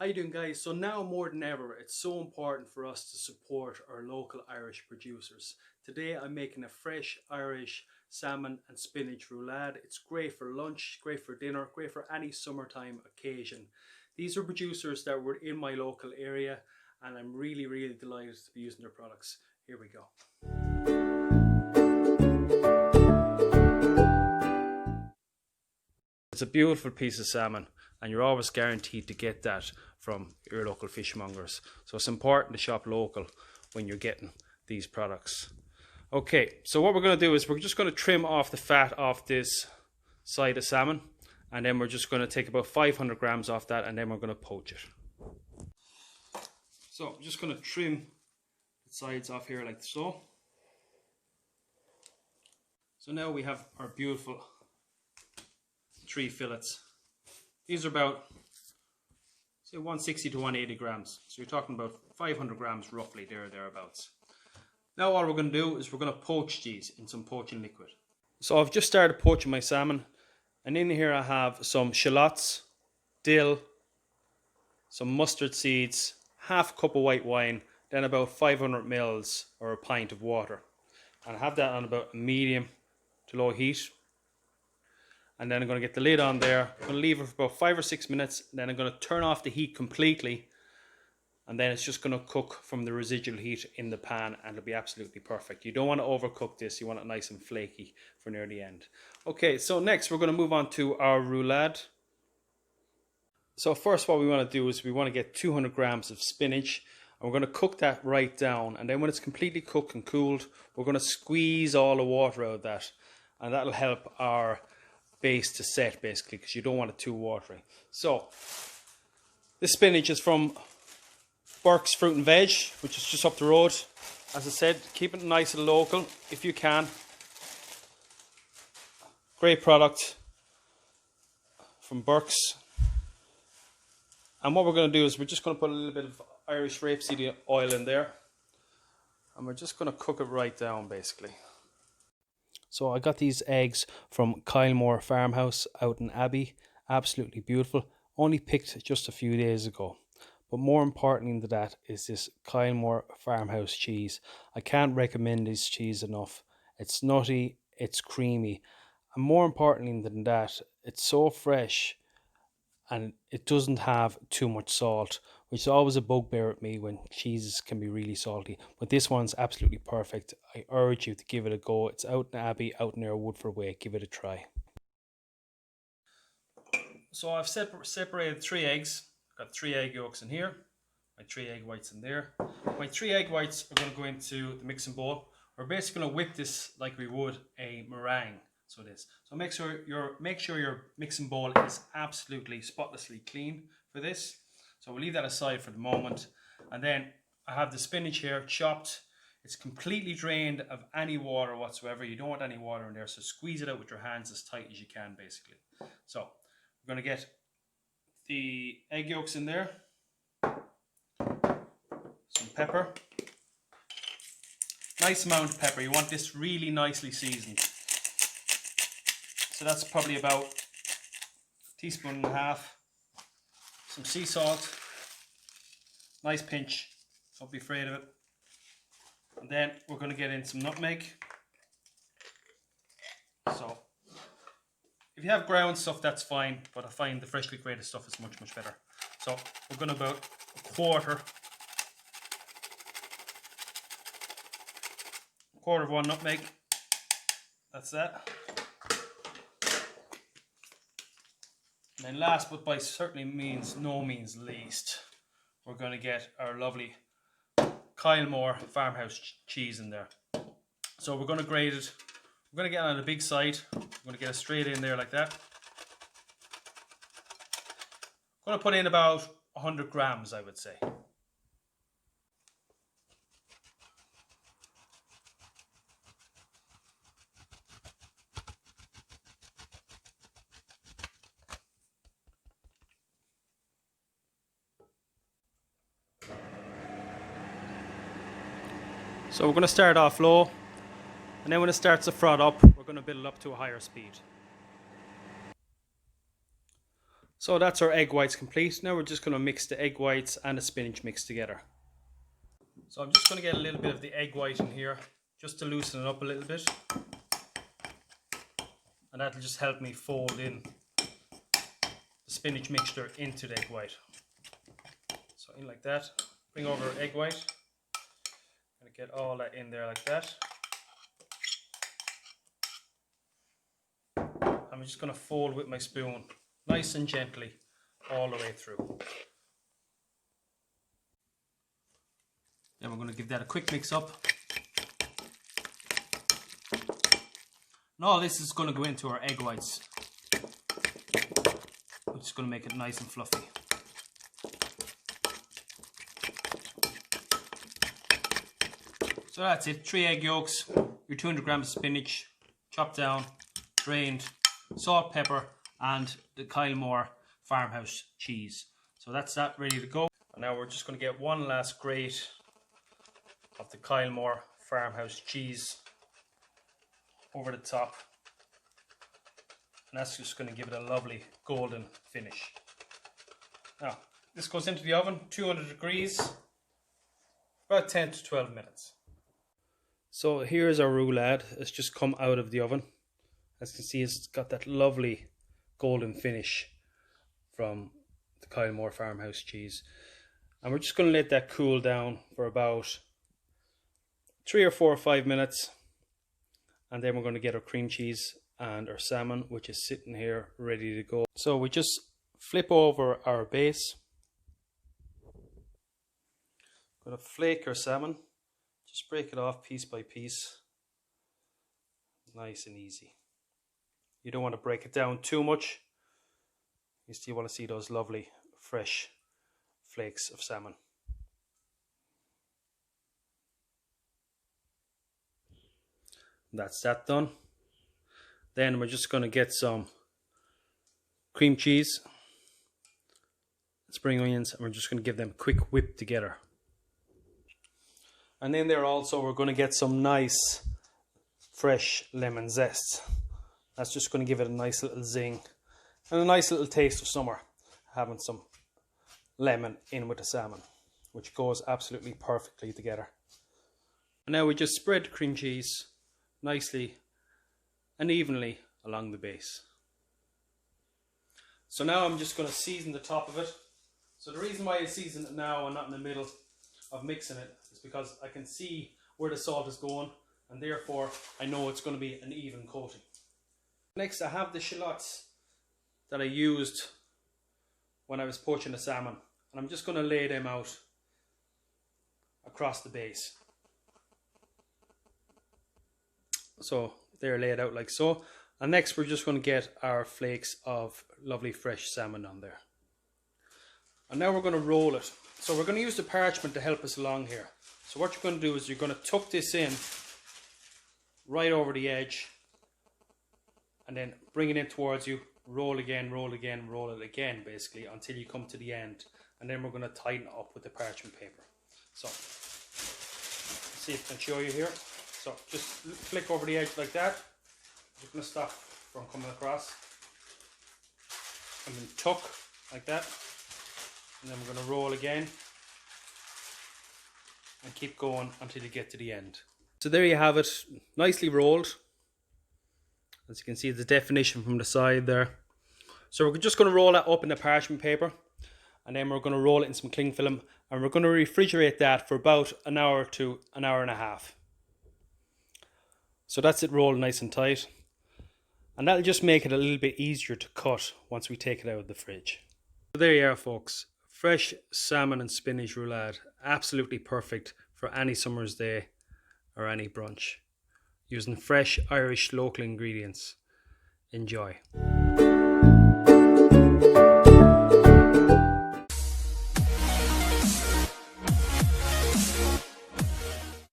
How you doing, guys? So now more than ever, it's so important for us to support our local Irish producers. Today I'm making a fresh Irish salmon and spinach roulade. It's great for lunch, great for dinner, great for any summertime occasion. These are producers that were in my local area and I'm really delighted to be using their products. Here we go. It's a beautiful piece of salmon and you're always guaranteed to get that from your local fishmongers. So it's important to shop local when you're getting these products. Okay, so what we're going to do is we're just going to trim off the fat off this side of salmon, and then we're just going to take about 500 grams off that, and then we're going to poach it. So I'm just going to trim the sides off here like so. So now we have our beautiful 3 fillets. These are about, say, 160 to 180 grams. So you're talking about 500 grams roughly, thereabouts. Now all we're going to do is we're going to poach these in some poaching liquid. So I've just started poaching my salmon, and in here I have some shallots, dill, some mustard seeds, half a cup of white wine, then about 500 mils or a pint of water. And I have that on about a medium to low heat. And then I'm going to get the lid on there. I'm going to leave it for about 5 or 6 minutes. Then I'm going to turn off the heat completely. And then it's just going to cook from the residual heat in the pan, and it'll be absolutely perfect. You don't want to overcook this. You want it nice and flaky for near the end. Okay, so next we're going to move on to our roulade. So first what we want to do is we want to get 200 grams of spinach. And we're going to cook that right down. And then when it's completely cooked and cooled, we're going to squeeze all the water out of that. And that'll help our base to set, basically, because you don't want it too watery. So this spinach is from Burke's Fruit and Veg, which is just up the road. As I said, keep it nice and local if you can. Great product from Burke's. And what we're going to do is we're just going to put a little bit of Irish rapeseed oil in there, and we're just going to cook it right down, basically. So I got these eggs from Kylemore Farmhouse out in Abbey. Absolutely beautiful. Only picked just a few days ago. But more important than that is this Kylemore Farmhouse cheese. I can't recommend this cheese enough. It's nutty, it's creamy. And more importantly than that, it's so fresh and it doesn't have too much salt, which is always a bugbear with me when cheeses can be really salty. But this one's absolutely perfect. I urge you to give it a go. It's out in Abbey, out near Woodford Way. Give it a try. So I've separated 3 eggs. I've got 3 egg yolks in here. My 3 egg whites in there. My 3 egg whites are going to go into the mixing bowl. We're basically going to whip this like we would a meringue. So it is. So make sure your mixing bowl is absolutely spotlessly clean for this. So we'll leave that aside for the moment. And then I have the spinach here chopped. It's completely drained of any water whatsoever. You don't want any water in there, so squeeze it out with your hands as tight as you can, basically. So we're going to get the egg yolks in there, some pepper, nice amount of pepper. You want this really nicely seasoned. So that's probably about a teaspoon and a half. Some sea salt, nice pinch, don't be afraid of it. And then we're going to get in some nutmeg. So if you have ground stuff, that's fine, but I find the freshly grated stuff is much better. So we're going to about a quarter of 1 nutmeg. That's that. And then last but by no means least, we're going to get our lovely Kylemore Farmhouse cheese in there. So we're going to grate it. We're going to get it on the big side. We're going to get it straight in there like that. I'm going to put in about 100 grams, I would say. So we're going to start off low, and then when it starts to froth up, we're going to build it up to a higher speed. So that's our egg whites complete. Now we're just going to mix the egg whites and the spinach mix together. So I'm just going to get a little bit of the egg white in here just to loosen it up a little bit. And that'll just help me fold in the spinach mixture into the egg white. So in like that. Bring over egg white. And get all that in there like that. I'm just going to fold with my spoon, nice and gently, all the way through. Then we're going to give that a quick mix up. And all this is going to go into our egg whites, which is going to make it nice and fluffy. So that's it, 3 egg yolks, your 200 grams of spinach, chopped down, drained, salt, pepper, and the Kylemore farmhouse cheese. So that's that ready to go. And now we're just going to get one last grate of the Kylemore farmhouse cheese over the top. And that's just going to give it a lovely golden finish. Now, this goes into the oven, 200 degrees, about 10 to 12 minutes. So here's our roulade. It's just come out of the oven. As you can see, it's got that lovely golden finish from the Kylemore farmhouse cheese. And we're just going to let that cool down for about 3 or 4 or 5 minutes. And then we're going to get our cream cheese and our salmon, which is sitting here ready to go. So we just flip over our base. Going to flake our salmon. Just break it off piece by piece. Nice and easy. You don't want to break it down too much. You still want to see those lovely fresh flakes of salmon. That's that done. Then we're just going to get some cream cheese, spring onions, and we're just going to give them a quick whip together. And then there also we're going to get some nice fresh lemon zest. That's just going to give it a nice little zing and a nice little taste of summer, having some lemon in with the salmon, which goes absolutely perfectly together. And now we just spread the cream cheese nicely and evenly along the base. So now I'm just going to season the top of it. So the reason why I season it now and not in the middle of mixing it is because I can see where the salt is going, and therefore I know it's going to be an even coating. Next, I have the shallots that I used when I was poaching the salmon, and I'm just going to lay them out across the base. So they're laid out like so. And next we're just going to get our flakes of lovely fresh salmon on there. And now we're going to roll it. So we're going to use the parchment to help us along here. So what you're going to do is you're going to tuck this in right over the edge and then bring it in towards you, roll again, roll again, roll it again basically until you come to the end. And then we're going to tighten it up with the parchment paper. So, let's see if I can show you here. So just flick over the edge like that. Just going to stop from coming across. And then tuck like that. And then we're going to roll again. And keep going until you get to the end. So there you have it, nicely rolled. As you can see, the definition from the side there. So we're just going to roll that up in the parchment paper. And then we're going to roll it in some cling film. And we're going to refrigerate that for about an hour to an hour and a half. So that's it rolled nice and tight. And that'll just make it a little bit easier to cut once we take it out of the fridge. So there you are, folks. Fresh salmon and spinach roulade. Absolutely perfect for any summer's day or any brunch. Using fresh Irish local ingredients. Enjoy.